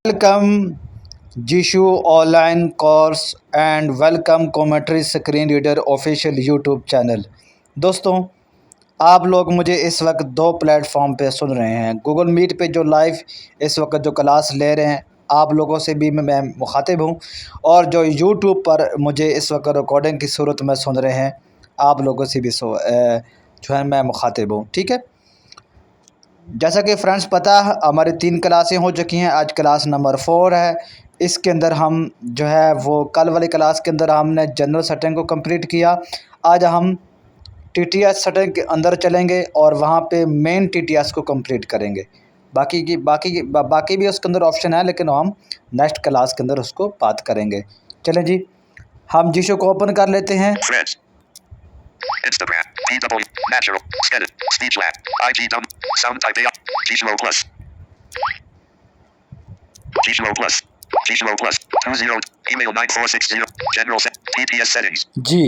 Welcome Jishu online course and welcome Commentary Screen Reader official YouTube channel. दोस्तों, आप लोग मुझे इस वक्त दो प्लेटफॉर्म पे सुन रहे हैं। गूगल मीट पे जो लाइव इस वक्त जो क्लास ले रहे हैं, आप लोगों से भी मैं मुखातिब हूँ, और जो YouTube पर मुझे इस वक्त रिकॉर्डिंग की सूरत में सुन रहे हैं, आप लोगों से भी जो है मैं मुखातिब हूँ। ठीक है, जैसा कि फ्रेंड्स पता है, हमारी 3 क्लासें हो चुकी हैं। आज क्लास नंबर 4 है। इसके अंदर हम जो है वो कल वाली क्लास के अंदर हमने जनरल सेटिंग को कंप्लीट किया। आज हम टीटीएस सेटिंग के अंदर चलेंगे और वहाँ पे मेन टीटीएस को कंप्लीट करेंगे। बाकी भी उसके अंदर ऑप्शन है, लेकिन हम नेक्स्ट क्लास के अंदर उसको बात करेंगे। चलें जी, हम जीशो को ओपन कर लेते हैं। Instagram, PW, Natural, Sketted, Speech Lab, IGW, Sound Type AI, Gishmo Plus, Gishmo Plus, Gishmo Plus, 20, email 9460, General Set, TTS Settings. जी,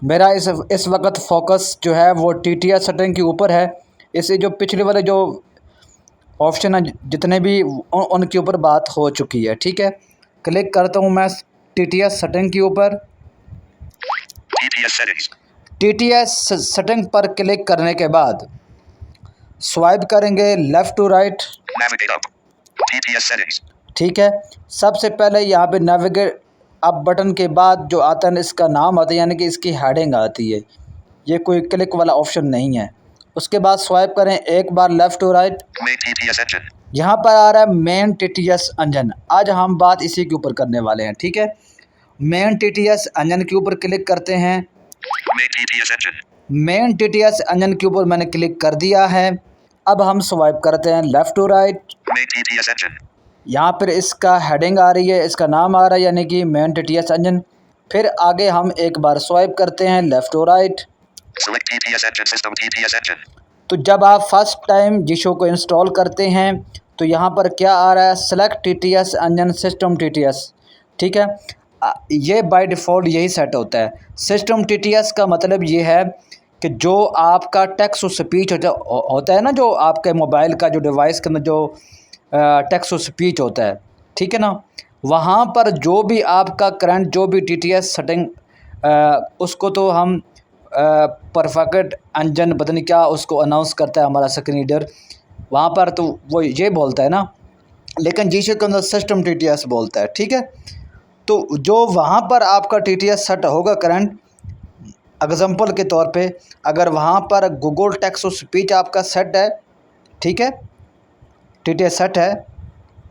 मेरा इस वक्त फोकस जो है वो टीटीएस सेटिंग के ऊपर है। इसे जो पिछले वाले जो ऑप्शन है जितने भी उनके ऊपर बात हो चुकी है। ठीक है, क्लिक करता हूँ मैं टीटीएस सेटिंग के ऊपर। TTS Settings. टीटीएस सेटिंग पर क्लिक करने के बाद स्वाइप करेंगे left to right. Navigate up. TTS Settings. ठीक है, सबसे पहले यहाँ पे नेविगेट अप बटन के बाद जो आता है इसका नाम आता है, यानी कि इसकी हेडिंग आती है। ये कोई क्लिक वाला ऑप्शन नहीं है। उसके बाद स्वाइप करें एक बार left to right. Main TTS Engine. यहाँ पर आ रहा है मेन टीटीएस इंजन। आज हम बात इसी के ऊपर करने वाले हैं। ठीक है, मेन टीटीएस इंजन के ऊपर क्लिक करते हैं। Main TTS Engine. Main TTS engine के ऊपर मैंने क्लिक कर दिया है। अब हम स्वाइप करते हैं left to right. Main TTS Engine. यहाँ पर इसका हेडिंग आ रही है, इसका नाम आ रहा है, यानी कि मेन टीटीएस इंजन। फिर आगे हम एक बार स्वाइप करते हैं left to right. Select TTS Engine System TTS Engine. तो जब आप फर्स्ट टाइम जीशो को इंस्टॉल करते हैं तो यहाँ पर क्या आ रहा है, select TTS engine system TTS. ठीक है, ये बाय डिफ़ॉल्ट यही सेट होता है। सिस्टम टीटीएस का मतलब ये है कि जो आपका टेक्स्ट टू स्पीच होता है ना, जो आपके मोबाइल का जो डिवाइस के अंदर जो टेक्स्ट टू स्पीच होता है, ठीक है ना, वहाँ पर जो भी आपका करंट जो भी टीटीएस सेटिंग उसको तो हम परफेक्ट इंजन पता नहीं क्या उसको अनाउंस करता है हमारा स्क्रीन रीडर, वहाँ पर तो वो ये बोलता है ना, लेकिन जीशो के अंदर सिस्टम टीटीएस बोलता है। ठीक है, तो जो वहाँ पर आपका टीटीएस सेट होगा करंट, एग्जांपल के तौर पे अगर वहाँ पर गूगल टेक्स्ट टू स्पीच आपका सेट है, ठीक है, टीटीएस सेट है,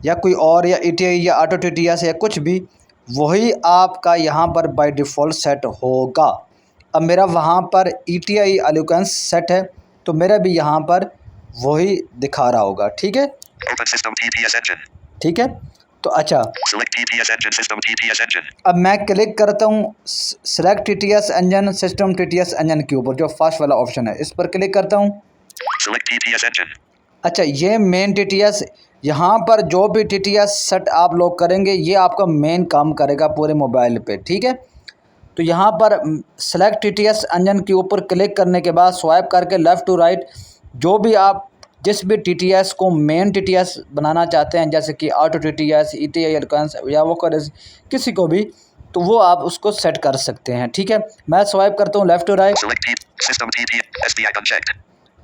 या कोई और या ईटीआई या ऑटो टीटीएस या कुछ भी, वही आपका यहाँ पर बाय डिफ़ॉल्ट सेट होगा। अब मेरा वहाँ पर ईटीआई एलोक्वेंस सेट है, तो मेरा भी यहाँ पर वही दिखा रहा होगा। ठीक है, Open System TTS Engine. ठीक है, तो अच्छा, Select TTS Engine System TTS Engine. अब मैं क्लिक करता हूँ select TTS engine system TTS engine के ऊपर, जो फर्स्ट वाला ऑप्शन है, इस पर क्लिक करता हूँ। Select TTS Engine. अच्छा, ये मेन टीटीएस, यहाँ पर जो भी टीटीएस सेट आप लोग करेंगे ये आपका मेन काम करेगा पूरे मोबाइल पे। ठीक है, तो यहाँ पर सेलेक्ट टीटीएस इंजन के ऊपर क्लिक करने के बाद स्वाइप करके लेफ़्ट टू राइट, जो भी आप जिस भी टीटीएस को मेन टीटीएस बनाना चाहते हैं, जैसे कि ऑटो टीटीएस, ईटीआई एलोक्वेंस या वो किसी को भी, तो वो आप उसको सेट कर सकते हैं। ठीक है, मैं स्वाइप करता हूँ left to right. Select System TTS SPI unchecked.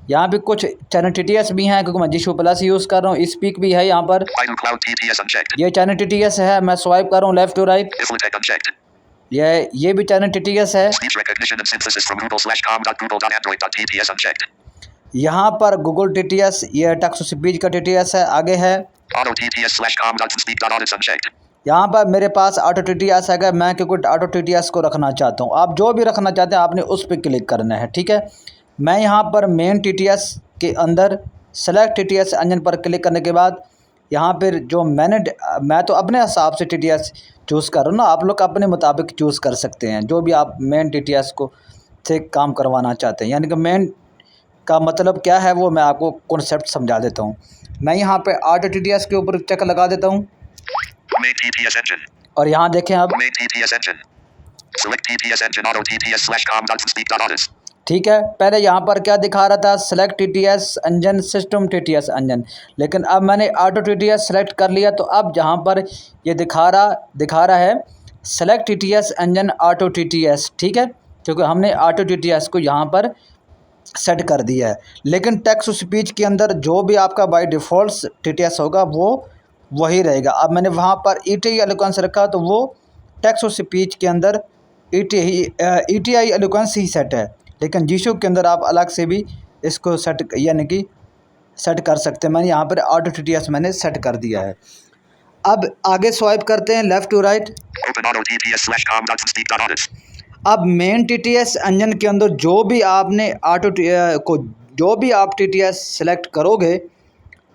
यहाँ भी कुछ चैनल टीटीएस भी हैं, क्योंकि मैं जीशो प्लस यूज़ कर रहा हूँ। स्पीक भी है यहाँ पर, Baidu Cloud TTS unchecked. ये चैनल टीटीएस है। मैं स्वाइप कर रहा हूँ left to right, Islatech unchecked. ये भी चैनल टीटीएस है। Speech recognition and synthesis from google.com.google.android.tts unchecked. यहाँ पर गूगल टीटीएस, ये टेक्स्ट टू स्पीच का टीटीएस है। आगे है Auto TTS/com.speak.audits unchecked. यहाँ पर मेरे पास ऑटो टीटीएस है, मैं क्योंकि ऑटो टीटीएस को रखना चाहता हूँ। आप जो भी रखना चाहते हैं आपने उस पर क्लिक करना है। ठीक है, मैं यहाँ पर मेन टीटीएस के अंदर सेलेक्ट टीटीएस इंजन पर क्लिक करने के बाद यहाँ पर जो मैं तो अपने हिसाब से टीटीएस चूज़ कर रहा हूँ ना, आप लोग अपने मुताबिक चूज़ कर सकते हैं जो भी आप मेन टीटीएस को से काम करवाना चाहते हैं। यानी कि मेन का मतलब क्या है वो मैं आपको कॉन्सेप्ट समझा देता हूँ। मैं यहाँ पे ऑटो टीटीएस के ऊपर चेक लगा देता हूँ, Main TTS Engine. और यहाँ देखें अब Main TTS Engine. Select TTS Engine Auto TTS/com.speak.audits. ठीक है। पहले यहाँ पर क्या दिखा रहा था, select TTS engine system TTS engine, लेकिन अब मैंने ऑटो टीटीएस सेलेक्ट कर लिया तो अब यहाँ पर ये दिखा रहा है select TTS engine auto TTS. ठीक है, क्योंकि हमने ऑटो टीटीएस को यहाँ पर सेट कर दिया है। लेकिन टेक्स्ट स्पीच के अंदर जो भी आपका बाय डिफ़ॉल्ट टीटीएस होगा वो वही रहेगा। अब मैंने वहाँ पर ईटीआई एलोक्वेंस रखा तो वो टेक्स्ट स्पीच के अंदर ईटीआई एलोक्वेंस ही सेट है, लेकिन जीशो के अंदर आप अलग से भी इसको सेट यानी कि सेट कर सकते हैं। मैंने यहाँ पर ऑटो टीटीएस मैंने सेट कर दिया है। अब आगे स्वाइप करते हैं left to right. Open auto TPS/com.speak.audits. अब मेन टीटीएस इंजन के अंदर जो भी आपने जो भी आप टीटीएस सेलेक्ट करोगे,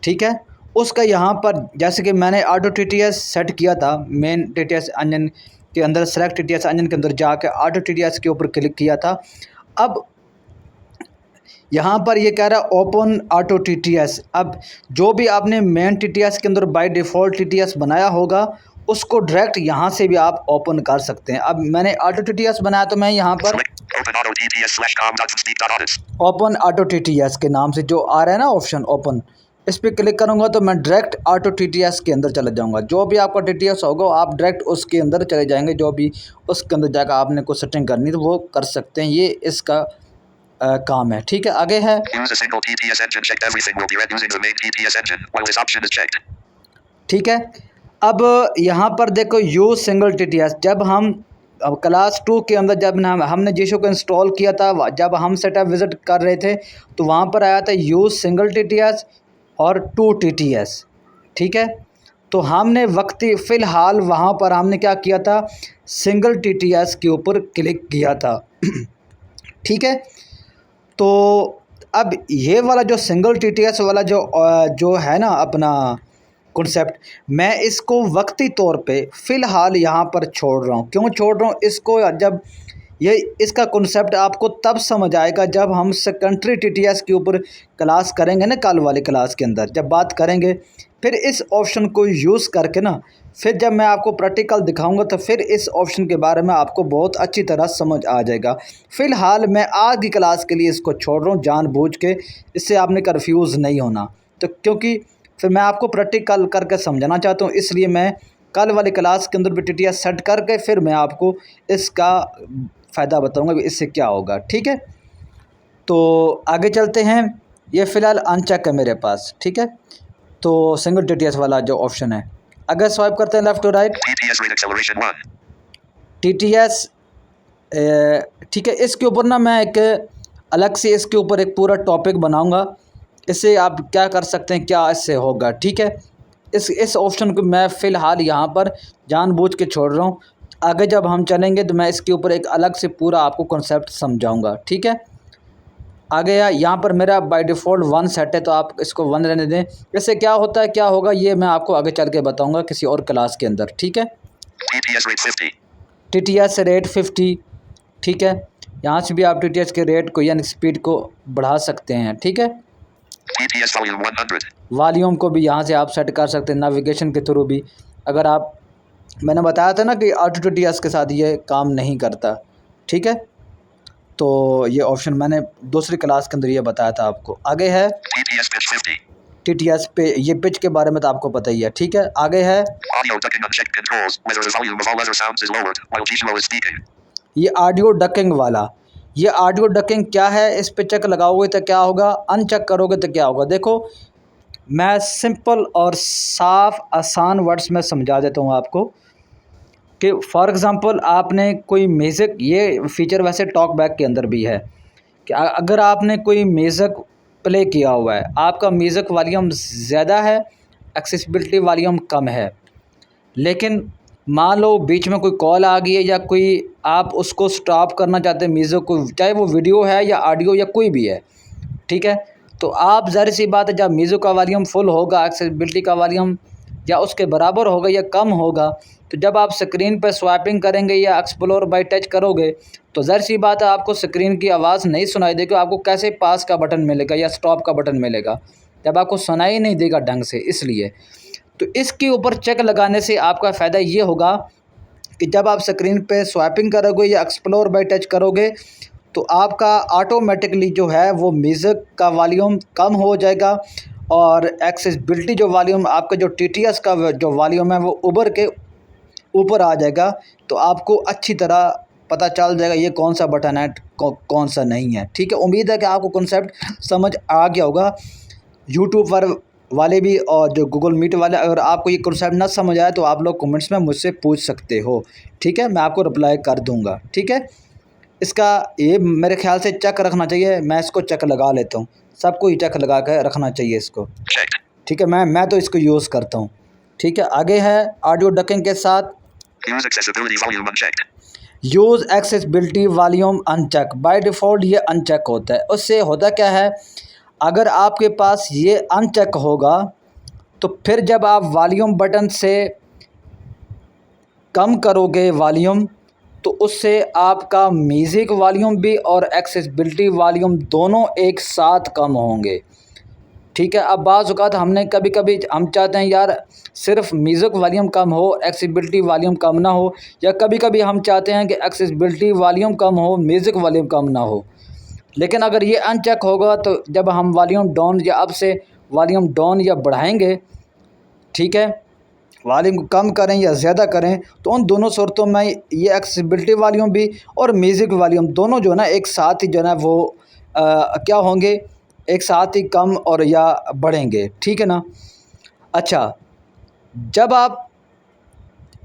ठीक है, उसका यहाँ पर जैसे कि मैंने ऑटो टीटीएस सेट किया था मेन टीटीएस इंजन के अंदर, सेलेक्ट टीटीएस इंजन के अंदर जाके ऑटो टीटीएस के ऊपर क्लिक किया था। अब यहाँ पर ये कह रहा है ओपन ऑटो टीटीएस। अब जो भी आपने मेन टीटीएस के अंदर बाय डिफ़ॉल्ट टीटीएस बनाया होगा उसको डायरेक्ट यहाँ से भी आप ओपन कर सकते हैं। अब मैंने ऑटो टीटीएस बनाया तो मैं यहाँ पर Open auto TPS/com.speak.audits. Open auto TTS के नाम से जो आ रहा है ना ऑप्शन ओपन, इस पर क्लिक करूँगा तो मैं डायरेक्ट ऑटो टीटीएस के अंदर चला जाऊँगा। जो भी आपका टीटीएस होगा आप डायरेक्ट उसके अंदर चले जाएंगे, जो भी उसके अंदर जाकर आपने कुछ सेटिंग करनी तो वो कर सकते हैं। ये इसका काम है। ठीक है, आगे है Use a single TPS engine checked. Everything will be read using the main TPS engine while this option is checked. ठीक है। अब यहाँ पर देखो यूज़ सिंगल टीटीएस, जब हम अब क्लास 2 के अंदर जब हमने जीशो को इंस्टॉल किया था, जब हम सेटअप विज़िट कर रहे थे तो वहाँ पर आया था यूज़ सिंगल टीटीएस और 2 टीटीएस। ठीक है, तो हमने फ़िलहाल वहाँ पर हमने क्या किया था, सिंगल टीटीएस के ऊपर क्लिक किया था। ठीक है, तो अब ये वाला जो सिंगल टीटीएस वाला जो है ना अपना कॉन्सेप्ट, मैं इसको वक्ती तौर पे फ़िलहाल यहाँ पर छोड़ रहा हूँ। क्यों छोड़ रहा हूँ इसको, जब इसका कॉन्सेप्ट आपको तब समझ आएगा जब हम सेकेंडरी टीटीएस के ऊपर क्लास करेंगे ना, कल वाली क्लास के अंदर जब बात करेंगे, फिर इस ऑप्शन को यूज़ करके ना, फिर जब मैं आपको प्रैक्टिकल दिखाऊंगा तो फिर इस ऑप्शन के बारे में आपको बहुत अच्छी तरह समझ आ जाएगा। फ़िलहाल मैं आज की क्लास के लिए इसको छोड़ रहा हूँ जानबूझ के, इससे आपने कन्फ्यूज़ नहीं होना, तो क्योंकि फिर मैं आपको प्रैक्टिकल करके समझाना चाहता हूँ, इसलिए मैं कल वाली क्लास के अंदर भी टीटीएस सेट करके फिर मैं आपको इसका फ़ायदा बताऊँगा कि इससे क्या होगा। ठीक है, तो आगे चलते हैं। ये फ़िलहाल अनचेक है मेरे पास। ठीक है, तो सिंगल टीटीएस वाला जो ऑप्शन है, अगर स्वाइप करते हैं left to right TPS rate acceleration 1. TTS, ठीक है, इसके ऊपर ना मैं एक अलग से इसके ऊपर एक पूरा टॉपिक बनाऊंगा। इससे आप क्या कर सकते हैं, क्या इससे होगा। ठीक है, इस ऑप्शन को मैं फ़िलहाल यहाँ पर जानबूझ के छोड़ रहा हूँ। आगे जब हम चलेंगे तो मैं इसके ऊपर एक अलग से पूरा आपको कॉन्सेप्ट समझाऊंगा। ठीक है, आगे यहाँ पर मेरा बाय डिफ़ॉल्ट 1 सेट है तो आप इसको 1 रहने दें। इससे क्या होता है, क्या होगा, ये मैं आपको आगे चल के बताऊँगा किसी और क्लास के अंदर। ठीक है, TPS rate 50. TTS rate 50। ठीक है, यहाँ से भी आप टीटीएस के रेट को यानी स्पीड को बढ़ा सकते हैं। ठीक है, TPS volume 100. वॉल्यूम को भी यहाँ से आप सेट कर सकते हैं नेविगेशन के थ्रू भी। अगर आप, मैंने बताया था ना कि ऑटो टीटीएस के साथ ये काम नहीं करता। ठीक है, तो ये ऑप्शन मैंने दूसरी क्लास के अंदर ये बताया था आपको। आगे है TPS pitch 50. टीटीएस पे, ये पिच के बारे में तो आपको पता ही है। ठीक है, आगे है Audio ducking unchecked controls whether the volume of all other sounds is lowered while Gizmo is speaking. ये ऑडियो डकिंग वाला। ये ऑडियो डकिंग क्या है, इस पे चेक लगाओगे तो क्या होगा, अनचेक करोगे तो क्या होगा। देखो मैं सिंपल और साफ आसान वर्ड्स में समझा देता हूँ आपको कि फॉर एग्ज़ाम्पल आपने कोई म्यूज़िक, ये फ़ीचर वैसे टॉक बैक के अंदर भी है कि अगर आपने कोई म्यूज़िक प्ले किया हुआ है, आपका म्यूज़िक वॉल्यूम ज़्यादा है, एक्सेसिबिलिटी वॉल्यूम कम है, लेकिन मान लो बीच में कोई कॉल आ गई है या कोई आप उसको स्टॉप करना चाहते हैं म्यूज़िक को, चाहे वो वीडियो है या ऑडियो या कोई भी है। ठीक है, तो आप ज़ाहिर सी बात है जब म्यूज़िक का वॉल्यूम फुल होगा, एक्सेसिबिलिटी का वॉल्यूम या उसके बराबर होगा या कम होगा, तो जब आप स्क्रीन पर स्वाइपिंग करेंगे या एक्सप्लोर बाय टच करोगे तो ज़ाहिर सी बात है आपको स्क्रीन की आवाज़ नहीं सुनाई देगी। आपको कैसे पास का बटन मिलेगा या स्टॉप का बटन मिलेगा, जब आपको सुनाई नहीं देगा ढंग से। इसलिए तो इसके ऊपर चेक लगाने से आपका फ़ायदा ये होगा कि जब आप स्क्रीन पे स्वाइपिंग करोगे या एक्सप्लोर बाय टच करोगे तो आपका ऑटोमेटिकली जो है वो म्यूज़िक का वॉल्यूम कम हो जाएगा और एक्सेसिबिलिटी जो वॉल्यूम आपका जो TTS का जो वॉल्यूम है वो उभर के ऊपर आ जाएगा। तो आपको अच्छी तरह पता चल जाएगा ये कौन सा बटन है कौन सा नहीं है। ठीक है, उम्मीद है कि आपको कॉन्सेप्ट समझ आ गया होगा। यूट्यूब पर वाले भी और जो गूगल मीट वाले, अगर आपको ये कॉन्सेप्ट ना समझ आए तो आप लोग कमेंट्स में मुझसे पूछ सकते हो। ठीक है, मैं आपको रिप्लाई कर दूंगा। ठीक है, इसका ये मेरे ख्याल से चेक रखना चाहिए। मैं इसको चेक लगा लेता हूँ, सबको ही चेक लगा कर रखना चाहिए इसको। ठीक है, मैं तो इसको यूज़ करता हूँ। ठीक है, आगे है ऑडियो डकिंग के साथ Use accessibility volume unchecked. Use accessibility volume uncheck. By default ये अनचेक होता है। उससे होता क्या है, अगर आपके पास ये अनचेक होगा तो फिर जब आप वॉल्यूम बटन से कम करोगे वॉल्यूम तो उससे आपका म्यूज़िक वॉल्यूम भी और एक्सेसिबिलिटी वॉल्यूम दोनों एक साथ कम होंगे। ठीक है, अब बाज़ औक़ात हमने कभी कभी हम चाहते हैं यार सिर्फ म्यूज़िक वॉल्यूम कम हो, एक्सेसिबिलिटी वॉल्यूम कम ना हो, या कभी कभी हम चाहते हैं कि एक्सेसिबिलिटी वॉल्यूम कम हो, म्यूज़िक वॉल्यूम कम ना हो। लेकिन अगर ये अनचेक होगा तो जब हम वॉल्यूम डाउन या अब से वॉल्यूम डाउन या बढ़ाएंगे, ठीक है, वॉल्यूम को कम करें या ज़्यादा करें, तो उन दोनों सूरतों में ये एक्सेसिबिलिटी वॉल्यूम भी और म्यूज़िक वॉल्यूम दोनों जो है ना एक साथ ही जो है ना वो क्या होंगे, एक साथ ही कम और या बढ़ेंगे। ठीक है ना। अच्छा, जब आप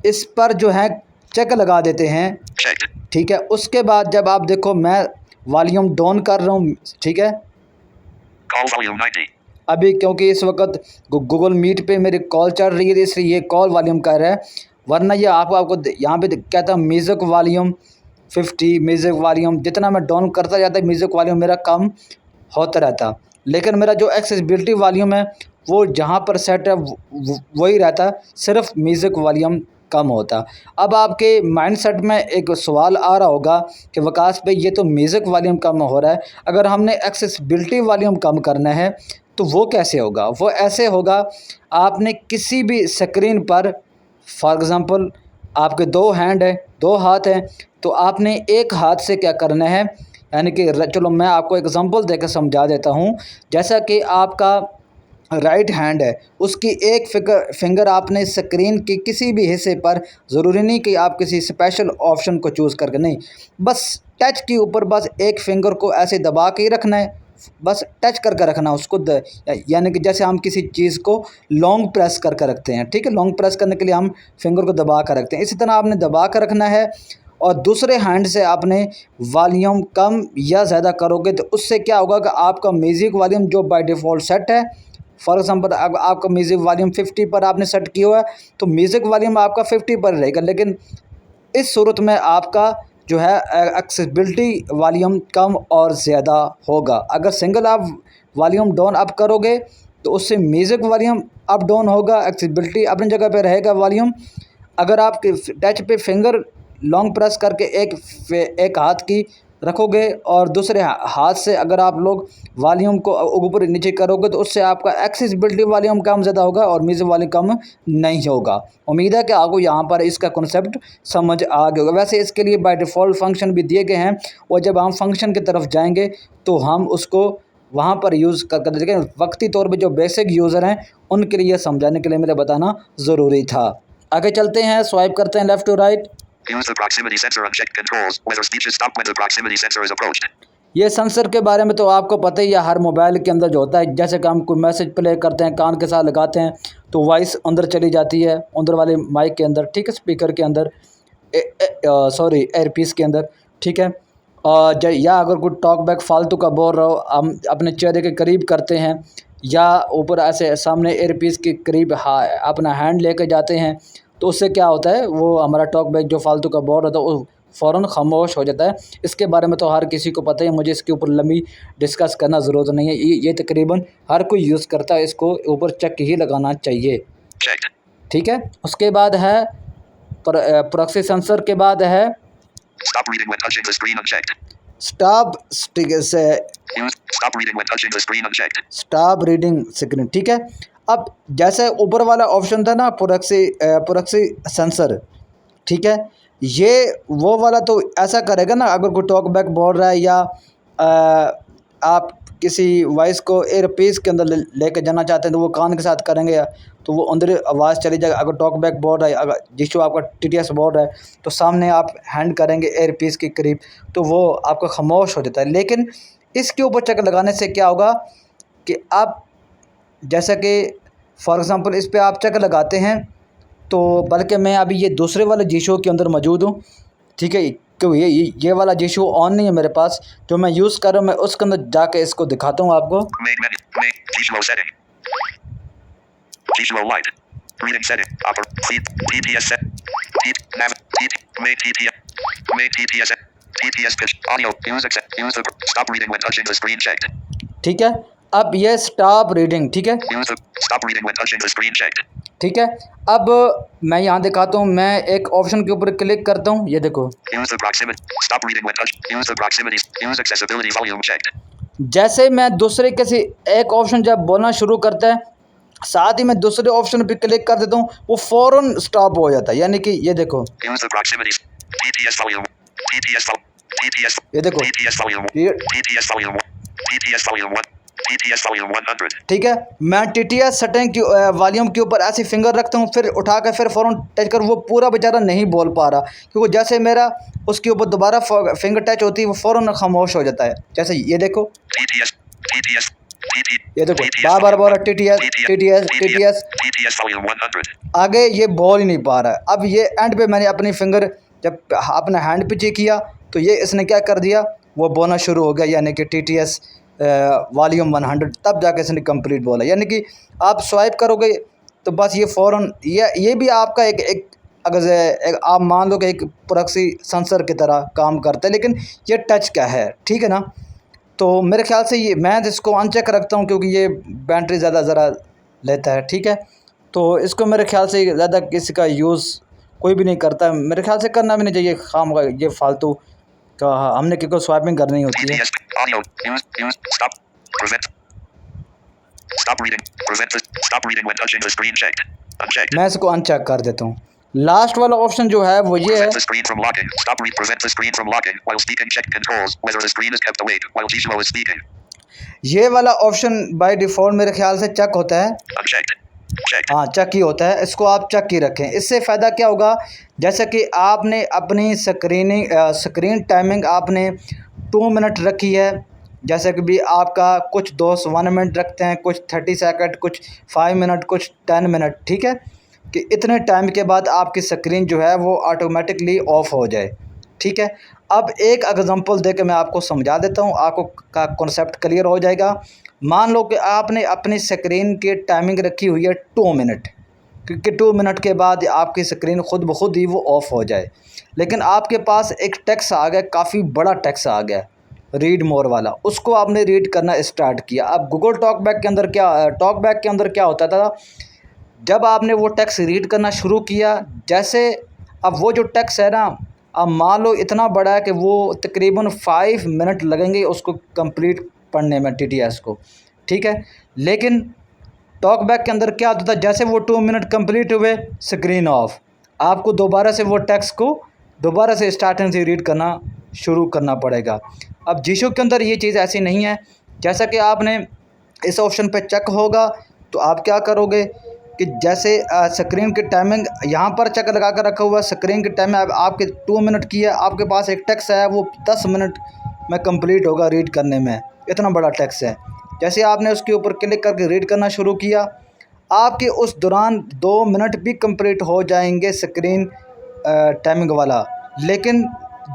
इस पर जो है चेक लगा देते हैं, ठीक है, उसके बाद जब आप देखो मैं वॉल्यूम डाउन कर रहा हूँ, ठीक है, Call volume 90. अभी क्योंकि इस वक्त गूगल मीट पे मेरी कॉल चल रही है इसलिए ये कॉल वॉल्यूम कर रहा है, वरना ये आपको यहाँ पे कहता हूँ म्यूज़िक वॉल्यूम 50, म्यूज़िक वॉल्यूम जितना मैं डाउन करता जाता है म्यूज़िक वॉल्यूम मेरा कम होता रहता। लेकिन मेरा जो एक्सेसिबिलिटी वॉल्यूम है वो जहाँ पर सेट है वही रहता, सिर्फ म्यूज़िक वॉल्यूम कम होता। अब आपके माइंडसेट में एक सवाल आ रहा होगा कि वकास भाई ये तो म्यूज़िक वॉल्यूम कम हो रहा है, अगर हमने एक्सेसिबिलिटी वॉल्यूम कम करना है तो वो कैसे होगा? वो ऐसे होगा, आपने किसी भी स्क्रीन पर फॉर एग्ज़ाम्पल आपके 2 हैंड है, 2 हाथ हैं, तो आपने एक हाथ से क्या करना है, यानी कि चलो मैं आपको एग्ज़ाम्पल देकर समझा देता हूँ। जैसा कि आपका राइट हैंड है, उसकी एक फिंगर आपने स्क्रीन के किसी भी हिस्से पर, ज़रूरी नहीं कि आप किसी स्पेशल ऑप्शन को चूज़ करके, नहीं, बस टच के ऊपर बस एक फिंगर को ऐसे दबा के ही रखना है, बस टच करके रखना उसको, यानी कि जैसे हम किसी चीज़ को लॉन्ग प्रेस करके रखते हैं। ठीक है, लॉन्ग प्रेस करने के लिए हम फिंगर को दबा कर रखते हैं, इसी तरह आपने दबा कर रखना है। और दूसरे हैंड से आपने वॉल्यूम कम या ज़्यादा करोगे तो उससे क्या होगा कि आपका म्यूज़िक वॉल्यूम जो बाय डिफ़ॉल्ट सेट है, फॉर एग्ज़ाम्पल अगर आपका म्यूज़िक वॉल्यूम 50 पर आपने सेट किया हुआ है तो म्यूज़िक वॉल्यूम आपका 50 पर रहेगा। लेकिन इस सूरत में आपका जो है एक्सेसिबिलिटी वॉल्यूम कम और ज़्यादा होगा। अगर सिंगल आप वॉल्यूम डाउन अप करोगे तो उससे म्यूज़िक वॉल्यूम अप डाउन होगा, एक्सेसिबिलिटी अपनी जगह पे रहेगा वॉल्यूम। अगर आप टच पे फिंगर लॉन्ग प्रेस करके एक हाथ की रखोगे और दूसरे हाथ से अगर आप लोग वॉल्यूम को ऊपर नीचे करोगे तो उससे आपका एक्सेसिबिलिटी वॉल्यूम कम ज़्यादा होगा और म्यूज़िक वॉल्यूम कम नहीं होगा। उम्मीद है कि आपको यहाँ पर इसका कॉन्सेप्ट समझ आ गया होगा। वैसे इसके लिए बाय डिफ़ॉल्ट फंक्शन भी दिए गए हैं और जब हम फंक्शन की तरफ जाएंगे तो हम उसको वहाँ पर यूज़ कर देखें। वक्ती तौर पर जो बेसिक यूज़र हैं उनके लिए समझाने के लिए मेरे बताना ज़रूरी था। आगे चलते हैं, स्वाइप करते हैं left to right. Use the proximity sensor uncheck controls whether speech is stopped when the proximity sensor is approached. ये सेंसर के बारे में तो आपको पता ही है, हर मोबाइल के अंदर जो होता है, जैसे कि हम कोई मैसेज प्ले करते हैं कान के साथ लगाते हैं तो वॉइस अंदर चली जाती है, अंदर वाले माइक के अंदर, ठीक है, स्पीकर के अंदर, सॉरी एयरपीस के अंदर, ठीक है। या अगर कोई टॉक बैक फालतू का बोल रहा हो, हम अपने चेहरे के करीब करते हैं या ऊपर ऐसे सामने एयरपीस के करीब अपना हैंड लेके जाते हैं तो उससे क्या होता है, वो हमारा टॉक बैक जो फालतू का बोल रहा था वो फ़ौरन खामोश हो जाता है। इसके बारे में तो हर किसी को पता है, मुझे इसके ऊपर लंबी डिस्कस करना ज़रूरत नहीं है। ये तकरीबन हर कोई यूज़ करता है, इसको ऊपर चेक ही लगाना चाहिए। ठीक है, उसके बाद है प्रॉक्सी सेंसर के बाद है Stop reading when touching the screen unchecked. Stop Stop reading when touching the screen unchecked. Stop reading screen. ठीक है, अब जैसे ऊपर वाला ऑप्शन था ना प्रॉक्सी सेंसर, ठीक है, ये वो वाला तो ऐसा करेगा ना, अगर कोई टॉक बैक बोल रहा है या आप किसी वॉइस को एयरपीस के अंदर लेके जाना चाहते हैं तो वो कान के साथ करेंगे तो वो अंदर आवाज़ चली जाएगी। अगर टॉक बैक बोल रहा है, अगर जिसको आपका टीटीएस बोल रहा है तो सामने आप हैंड करेंगे एयरपीस के करीब तो वो आपका खामोश हो जाता है। लेकिन इसके ऊपर चक लगाने से क्या होगा कि आप जैसा कि फॉर एग्ज़ाम्पल इस पे आप चक लगाते हैं तो बल्कि मैं अभी ये दूसरे वाले जीशो के अंदर मौजूद हूँ, ठीक है, क्यों ये वाला जीशो ऑन नहीं है मेरे पास, जो मैं यूज़ कर रहा हूँ। मैं उसके अंदर जाके इसको दिखाता हूँ आपको। Main menu. Main. Gizmo setting. Gizmo light. Reading setting. TTS set. Main TTS. Main TTS. TTS pitch. Audio. Use accept. Use the. Stop reading when touching the screen checked. ठीक है, अब ये स्टॉप रीडिंग, ठीक है, Use the. Stop reading when touching the screen checked. ठीक है। अब मैं यहाँ दिखाता हूँ, मैं एक ऑप्शन के ऊपर क्लिक करता हूँ, ये देखो। Use the proximity. Stop reading when touched. Use the proximity. Use accessibility volume checked. जैसे मैं दूसरे किसी एक ऑप्शन जब बोलना शुरू करता है साथ ही मैं दूसरे ऑप्शन पे क्लिक कर देता हूँ, वो फ़ौरन स्टॉप हो जाता है। यानी कि ये देखो, Use the proximity. TTS volume. TTS volume. TTS. ये देखो, TTS volume. ये TTS volume 1. TTS volume 1. TTS volume 100. ठीक है। मैं टीटीएस सेटिंग की वॉल्यूम के ऊपर ऐसे फिंगर रखता हूँ, फिर उठा कर फिर फ़ौरन टच कर, वो पूरा बेचारा नहीं बोल पा रहा क्योंकि जैसे मेरा उसके ऊपर दोबारा फिंगर टच होती है वो फ़ौरन खामोश हो जाता है। जैसे ये देखो, TTS. TTS. ये देखो बार बार बोल रहा TTS TTS TTS, TTS volume 100. आगे ये बोल ही नहीं पा रहा है। अब ये एंड पे मैंने अपनी फिंगर जब अपना हैंड पीछे किया तो ये इसने क्या कर दिया, वो बोलना शुरू हो गया, यानी कि TTS वॉल्यूम 100, तब जाके इसने कंप्लीट बोला। यानी कि आप स्वाइप करोगे तो बस ये फ़ौरन ये भी आपका एक अगर आप मान लो कि एक प्रॉक्सी सेंसर की तरह काम करता है, लेकिन ये टच का है, ठीक है ना। तो मेरे ख्याल से ये मैं इसको अनचेक रखता हूँ क्योंकि ये बैटरी ज़्यादा ज़रा लेता है, ठीक है। तो इसको मेरे ख्याल से ज़्यादा किसी का यूज़ कोई भी नहीं करता, मेरे ख्याल से करना भी नहीं चाहिए खाम का, ये फालतू का हमने किसी को स्वाइपिंग करनी होती है। TTS audio. Use. Stop. Prevent. Stop reading. Prevent. Stop reading when touching the screen checked. Unchecked. मैं इसको अनचेक कर देता हूँ। लास्ट वाला ऑप्शन जो है वो ये है, Prevent the screen from locking. Stop read. Prevent the screen from locking while speaking. Check controls whether the screen is kept awake while Gizmo is speaking. ये वाला ऑप्शन बाय डिफ़ॉल्ट मेरे ख्याल से चेक होता है। Unchecked. Checked. हाँ, check ही होता है, इसको आप चेक ही रखें। इससे फ़ायदा क्या होगा, जैसे कि आपने अपनी स्क्रीन टाइमिंग आपने 2 मिनट रखी है, जैसे कि भी आपका कुछ दोस्त 1 मिनट रखते हैं, कुछ 30 सेकंड, कुछ 5 मिनट, कुछ 10 मिनट, ठीक है, कि इतने टाइम के बाद आपकी स्क्रीन जो है वो ऑटोमेटिकली ऑफ हो जाए, ठीक है। अब एक एग्जांपल दे के मैं आपको समझा देता हूँ, आपको का कॉन्सेप्ट क्लियर हो जाएगा। मान लो कि आपने अपनी स्क्रीन की टाइमिंग रखी हुई है 2 मिनट, क्योंकि 2 मिनट के बाद आपकी स्क्रीन खुद ब खुद ही वो ऑफ़ हो जाए, लेकिन आपके पास एक टेक्स्ट आ गया, काफ़ी बड़ा टेक्स्ट आ गया, रीड मोर वाला, उसको आपने रीड करना स्टार्ट किया। अब गूगल टॉकबैक के अंदर क्या होता था, जब आपने वो टेक्स्ट रीड करना शुरू किया, जैसे अब वो जो टेक्स्ट है ना, अब मान लो इतना बड़ा है कि वो तकरीबन 5 मिनट लगेंगे उसको कंप्लीट पढ़ने में TTS को, ठीक है। लेकिन टॉकबैक के अंदर क्या होता था, जैसे वो 2 मिनट कंप्लीट हुए स्क्रीन ऑफ, आपको दोबारा से वो टेक्स्ट को दोबारा से स्टार्टिंग से रीड करना शुरू करना पड़ेगा। अब जीशो के अंदर ये चीज़ ऐसी नहीं है, जैसा कि आपने इस ऑप्शन पे चेक होगा तो आप क्या करोगे कि जैसे स्क्रीन की टाइमिंग यहाँ पर चेक लगा कर रखा हुआ है, स्क्रीन की टाइमिंग अब आपके 2 मिनट की है, आपके पास एक टेक्स्ट है वो 10 मिनट में कंप्लीट होगा रीड करने में, इतना बड़ा टेक्स्ट है। जैसे आपने उसके ऊपर क्लिक करके रीड करना शुरू किया, आपके उस दौरान 2 मिनट भी कंप्लीट हो जाएंगे स्क्रीन टाइमिंग वाला, लेकिन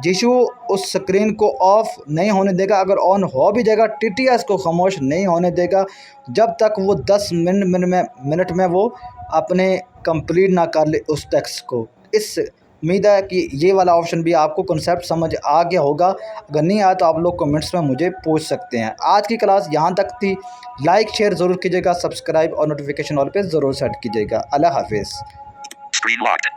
जीशो उस स्क्रीन को ऑफ़ नहीं होने देगा। अगर ऑन हो भी जाएगा TTS को खामोश नहीं होने देगा जब तक वो 10 मिनट में वो अपने कंप्लीट ना कर ले उस टेक्स्ट को। इस उम्मीद है कि ये वाला ऑप्शन भी आपको कॉन्सेप्ट समझ आ गया होगा। अगर नहीं आया तो आप लोग कमेंट्स में मुझे पूछ सकते हैं। आज की क्लास यहाँ तक थी। लाइक शेयर ज़रूर कीजिएगा, सब्सक्राइब और नोटिफिकेशन ऑल पे ज़रूर सेट कीजिएगा। अल्लाह हाफिज़। Screen locked.